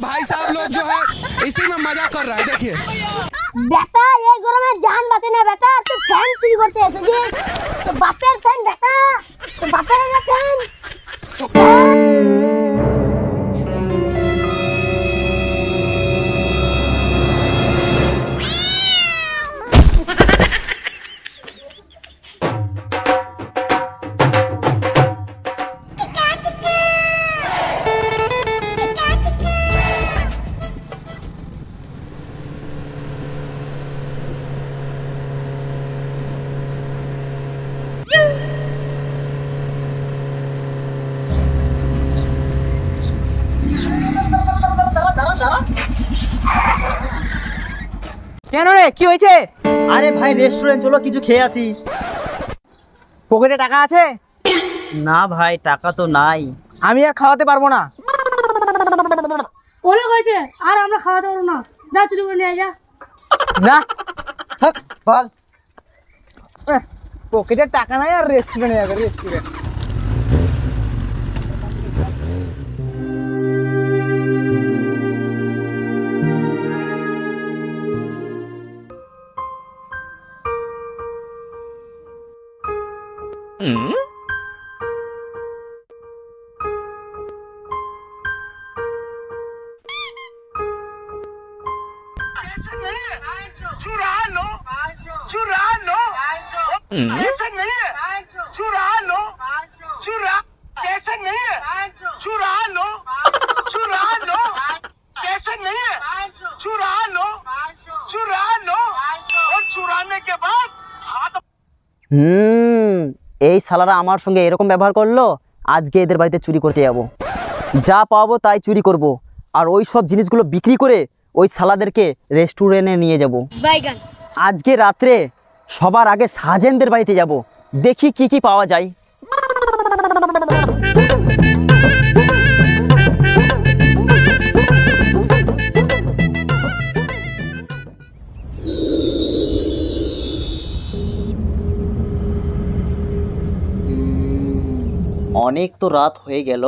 भाई साहब लोग जो है इसी में मजा कर रहा है। देखिए बेटा ये गरमे जान बाँचे ना बेटा, तू फैन चुरी करते এসেছিস তো বাপের ফ্যান বেটা, তো বাপের না ফ্যান। কেন রে কি হয়েছে? আরে ভাই রেস্টুরেন্ট চলো কিছু খেয়ে আসি। পকেটে টাকা আছে? না ভাই টাকা তো নাই। আমি আর খাওয়াতে পারবো না। ওলে কইছে আর আমরা খাওয়াতে পারবো না, যা চুরি করে নিয়ে যা। না থাক বল। পকেটে টাকা নাই আর রেস্টুরেন্টে যাবে, রেস্টুরেন্ট। चुरा लो, चुरा लो, ऐसा नहीं है, चुरा लो, चुरा, ऐसा नहीं है, चुरा लो, चुरा लो, ऐसा नहीं है, चुरा लो, चुरा लो, और चुराने के बाद हाथ। এই শালারা আমার সঙ্গে এরকম ব্যবহার করলো, আজকে এদের বাড়িতে চুরি করতে যাব। যা পাবো তাই চুরি করব, আর ওই সব জিনিসগুলো বিক্রি করে ওই শালাদেরকে রেস্টুরেন্টে নিয়ে যাব। আজকে রাত্রে সবার আগে সাজেনদের বাড়িতে যাব, দেখি কি কি পাওয়া যায়। অনেক তো রাত হয়ে গেল,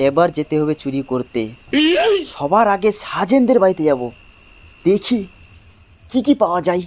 এবার যেতে হবে চুরি করতে। সবার আগে সাজেনদের বাড়িতে যাব, দেখি কি কি পাওয়া যায়।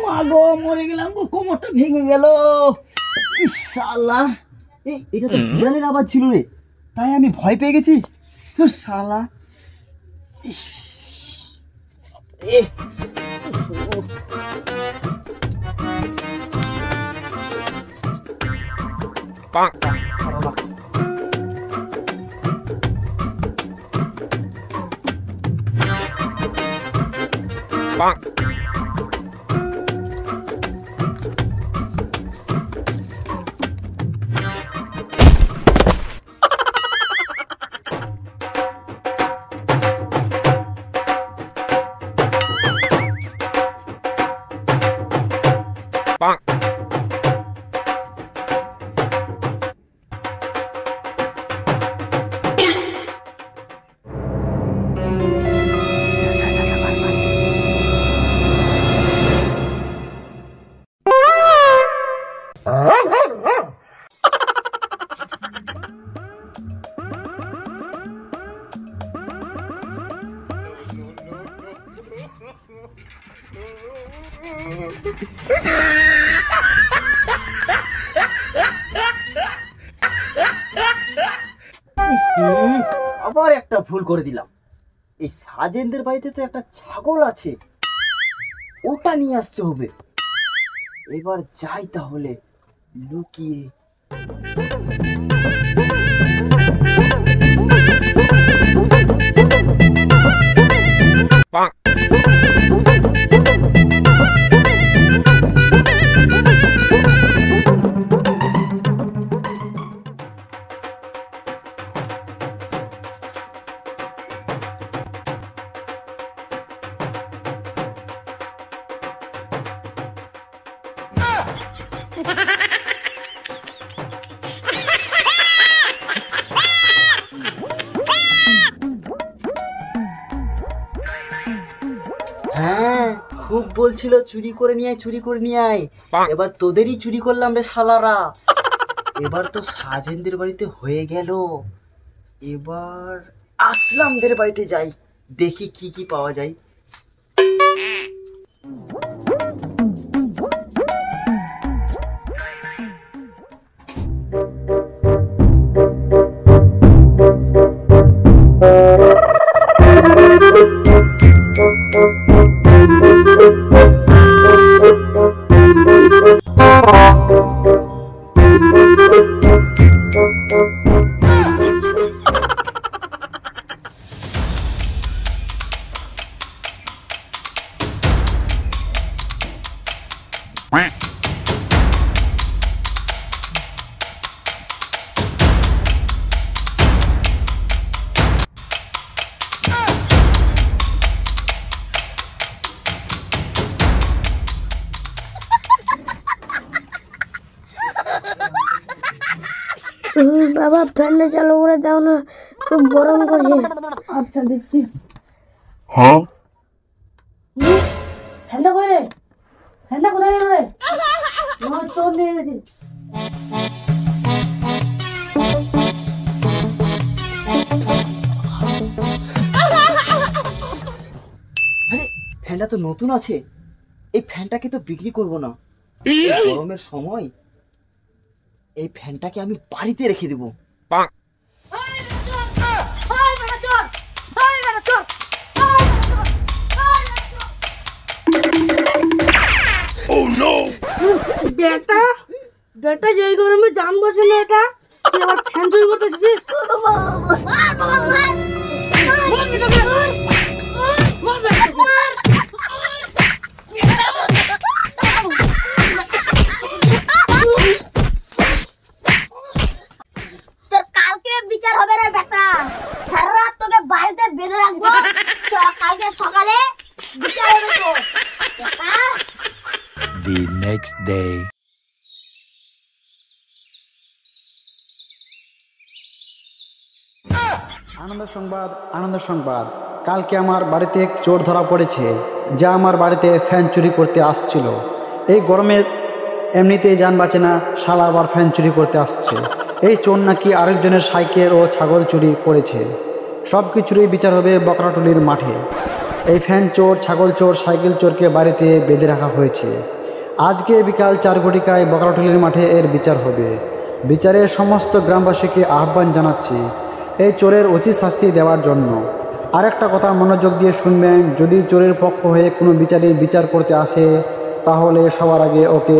মাগো মরে গেলাম গো, কোমরটা ভেঙে গেল। শালা এটা তো বিড়ালের আওয়াজ ছিল রে, তাই আমি ভয় পেয়ে গেছি। তো শালা আবার একটা ভুল করে দিলাম। এই সাজেনদের বাড়িতে তো একটা ছাগল আছে, ওটা নিয়ে আসতে হবে। এবার যাই তাহলে লুকিয়ে। হ্যাঁ, খুব বলছিল চুরি করে নিয়ে আয়, চুরি করে নিয়ে আয়। এবার তোদেরই চুরি করলাম রে শালারা। এবার তো সাজেনদের বাড়িতে হয়ে গেল, এবার আসলামদের বাড়িতে যাই, দেখি কি কি পাওয়া যায়। বাবা ফ্যানটা চালু করে দাও না, খুব গরম করছে। আচ্ছা দিচ্ছি। হ্যাঁ ফ্যানটা করে, ফ্যানটা কোথায় গেল রে? আমার চোর নিয়ে গেছে। আরে ফ্যানটা তো নতুন আছে, এই ফ্যানটাকে তো বিক্রি করব না। এই গরমের সময় এই ফ্যানটাকে আমি বাড়িতে রেখে দেবো। বেটা বেটা যেই গরমে জান বসে না, এটা তুই আবার ফ্যান চুরি করতেছিস? তোর কালকে বিচার হবে রে বেটা, সারা রাত তোকে বাড়িতে বেঁধে রাখবো, কালকে সকালে বিচার হবে তোর বেটা। The next day. আনন্দ সংবাদ, আনন্দ সংবাদ। কালকে আমার বাড়িতে এক চোর ধরা পড়েছে, যা আমার বাড়িতে ফ্যান চুরি করতে আসছিল। এই গরমে এমনিতেই যান বাঁচে না, শালা আবার ফ্যান চুরি করতে আসছে। এই চোর নাকি আরেকজনের সাইকেল ও ছাগল চুরি করেছে। সব কিছুরই বিচার হবে বকরাটুলির মাঠে। এই ফ্যান চোর, ছাগল চোর, সাইকেল চোরকে বাড়িতে বেঁধে রাখা হয়েছে। আজকে বিকাল 4 ঘটিকায় বকরাটুলির মাঠে এর বিচার হবে। বিচারে সমস্ত গ্রামবাসীকে আহ্বান জানাচ্ছি এই চোরের উচিত শাস্তি দেওয়ার জন্য। আরেকটা কথা মনোযোগ দিয়ে শুনবেন, যদি চোরের পক্ষ হয়ে কোনো বিচারে বিচার করতে আসে, তাহলে সবার আগে ওকে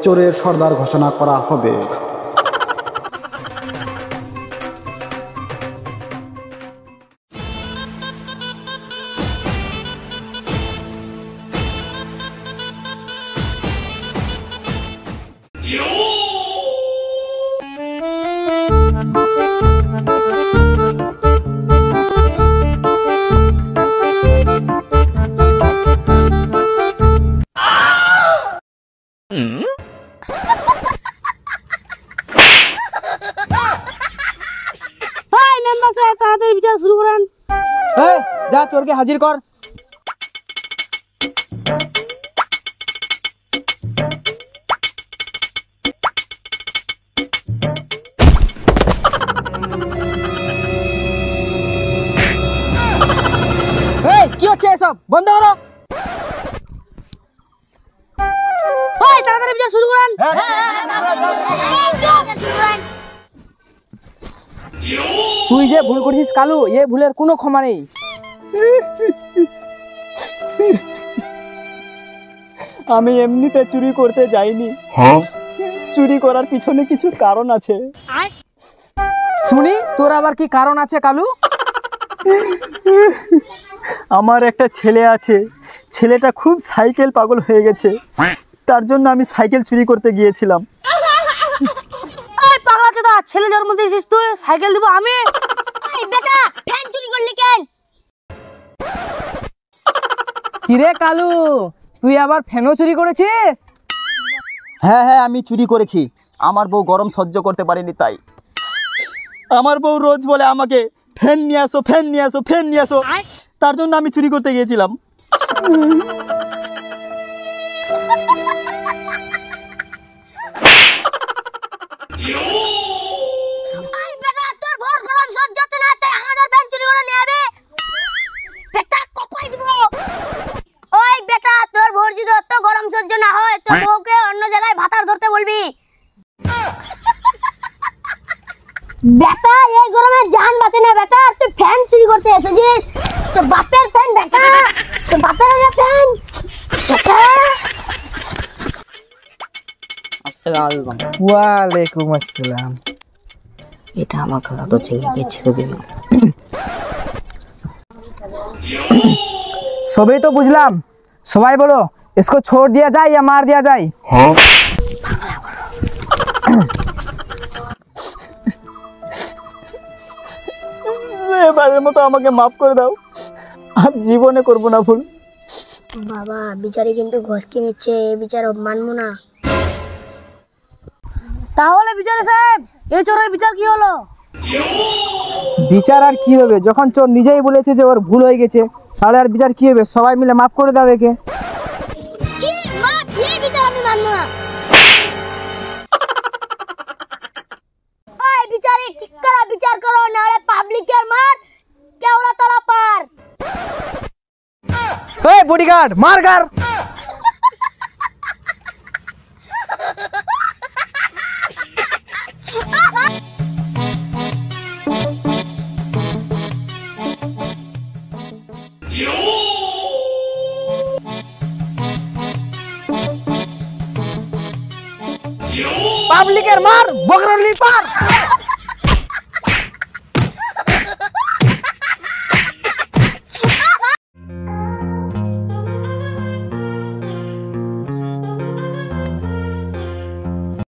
চোরের সর্দার ঘোষণা করা হবে। হাই মেম্বার সাহেব, তাড়াতাড়ি বিচার শুরু করেন। এই, যা চোরকে হাজির কর। এই, কি হচ্ছে এসব? বন্ধ করো। হাই তাড়াতাড়ি বিচার শুরু করেন। তুই যে ভুল করেছিস কালু, এ ভুলের কোনো ক্ষমা নেই। আমি এমনিতে চুরি করতে যাইনি, চুরি করার পিছনে কিছু কারণ আছে। শুনি, তোর আবার কি কারণ আছে কালু? আমার একটা ছেলে আছে, ছেলেটা খুব সাইকেল পাগল হয়ে গেছে, তার জন্য আমি সাইকেল চুরি করতে গিয়েছিলাম। এই পাগলা চোদা, ছেলে জন্ম দিয়েছিস তুই, সাইকেল দিব আমি? এই বেটা ফ্যান চুরি করলি কেন? কিরে কালু, তুই আবার ফ্যানও চুরি করেছিস? হ্যাঁ হ্যাঁ, আমি চুরি করেছি। আমার বউ গরম সহ্য করতে পারেনি, তাই আমার বউ রোজ বলে আমাকে ফ্যান নিয়ে আসো, ফ্যান নিয়ে আসো, ফ্যান নিয়ে আসো। তার জন্য আমি চুরি করতে গিয়েছিলাম। ওই বেটা তোর ভোর গরম সহ্য হচ্ছে না, তাই আমাদের ফ্যান চুরি করে নিয়ে যাবে। বেটা কপাই দিব। ওই বেটা তোর ভোর যদি অত গরম সহ্য না হয় তো বউকে অন্য জায়গায় ভাতার ধরতে বলবি। বেটা এই গরমে জান বাঁচে না বেটা, তুই ফ্যান চুরি করতে এসেছিস। তোর বাপের ফ্যান বেটা, তোর বাপের ফ্যান বেটা। আসসালামু আলাইকুম। ওয়ালাইকুম আসসালাম। এটা আমার খালা তো ছেলেকে ছেড়ে দিল। সবই তো বুঝলাম, সবাই বলো इसको छोड़ दिया जाए या मार दिया जाए? এবারের মতো আমাকে মাফ করে দাও, আর জীবনে করবো না ভুল। বাবা বিচারে কিন্তু ঘষ কি নিচ্ছে, এই বিচার মানবো না। তাহলে বিচারে সাহেব এই চোরের বিচার কি হলো? বিচার আর কি হবে, যখন চোর নিজেই বলেছে যে ওর ভুল হয়ে গেছে, তাহলে আর বিচার কি হবে? সবাই মিলে মাফ করে দাও একে। কি মাপ? এই বিচার আমি মানবো না। ওই বিচারে ঠিক করে বিচার করো, নাহলে পাবলিকের মার কেওড়া তলা পার। এই বডিগার্ড মার গার। পাবলিকের মার বকরলি পার।